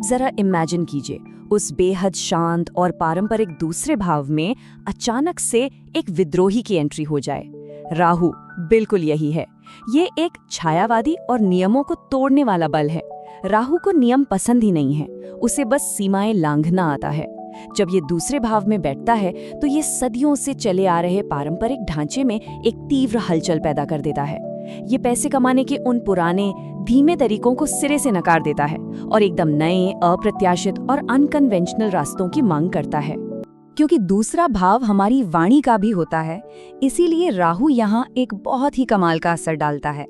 जरा इमेजिन कीजिए, उस बेहद शांत और पारंपरिक दूसरे भाव में अचानक से एक विद्रोही की एंट्री हो जाए। राहु बिल्कुल यही है। ये एक छायावादी और नियमों को तोड़ने वाला बल है। राहु को नियम पसंद ही नहीं है, उसे बस सीमाएं लांघना आता है। जब ये दूसरे भाव में बैठता है तो ये सदियों से चले आ रहे पारंपरिक ढांचे में एक तीव्र हलचल पैदा कर देता है। ये पैसे कमाने के उन पुराने धीमे तरीकों को सिरे से नकार देता है और एकदम नए, अप्रत्याशित और अनकन्वेंशनल रास्तों की मांग करता है। क्योंकि दूसरा भाव हमारी वाणी का भी होता है, इसीलिए राहु यहाँ एक बहुत ही कमाल का असर डालता है।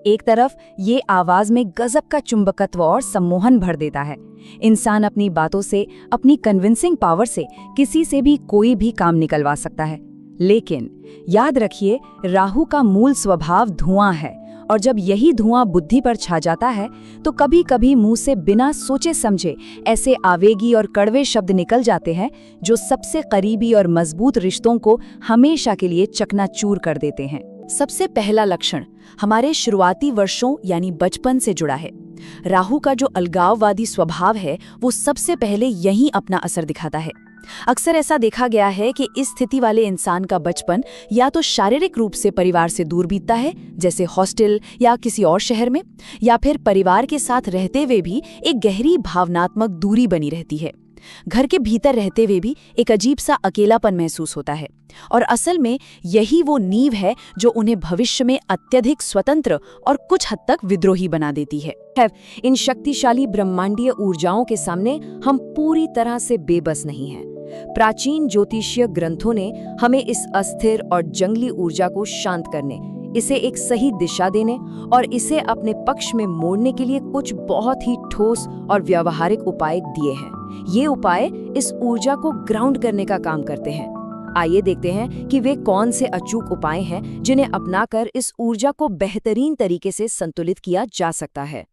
एक तरफ ये आवाज में गजब का चुंबकत्व और सम्मोहन भर देता है। इंसान अपनी बातों से, अपनी कन्विंसिंग पावर से किसी से भी कोई भी काम निकलवा सकता है। लेकिन याद रखिए, राहु का मूल स्वभाव धुआं है, और जब यही धुआं बुद्धि पर छा जाता है तो कभी कभी मुंह से बिना सोचे समझे ऐसे आवेगी और कड़वे शब्द निकल जाते हैं जो सबसे करीबी और मजबूत रिश्तों को हमेशा के लिए चकनाचूर कर देते हैं। सबसे पहला लक्षण हमारे शुरुआती वर्षों यानी बचपन से जुड़ा है। राहु का जो अलगाववादी स्वभाव है वो सबसे पहले यहीं अपना असर दिखाता है। अक्सर ऐसा देखा गया है कि इस स्थिति वाले इंसान का बचपन या तो शारीरिक रूप से परिवार से दूर बीतता है, जैसे हॉस्टल या किसी और शहर में, या फिर परिवार के साथ रहते हुए भी एक गहरी भावनात्मक दूरी बनी रहती है। घर के भीतर रहते हुए भी एक अजीब सा अकेलापन महसूस होता है, और असल में यही वो नींव है जो उन्हें भविष्य में अत्यधिक स्वतंत्र और कुछ हद तक विद्रोही बना देती है। इन शक्तिशाली ब्रह्मांडीय ऊर्जाओं के सामने हम पूरी तरह से बेबस नहीं हैं। प्राचीन ज्योतिषीय ग्रंथों ने हमें इस अस्थिर और जंगली ऊर्जा को शांत करने, इसे एक सही दिशा देने और इसे अपने पक्ष में मोड़ने के लिए कुछ बहुत ही ठोस और व्यावहारिक उपाय दिए हैं। ये उपाय इस ऊर्जा को ग्राउंड करने का काम करते हैं। आइए देखते हैं कि वे कौन से अचूक उपाय हैं जिन्हें अपनाकर इस ऊर्जा को बेहतरीन तरीके से संतुलित किया जा सकता है।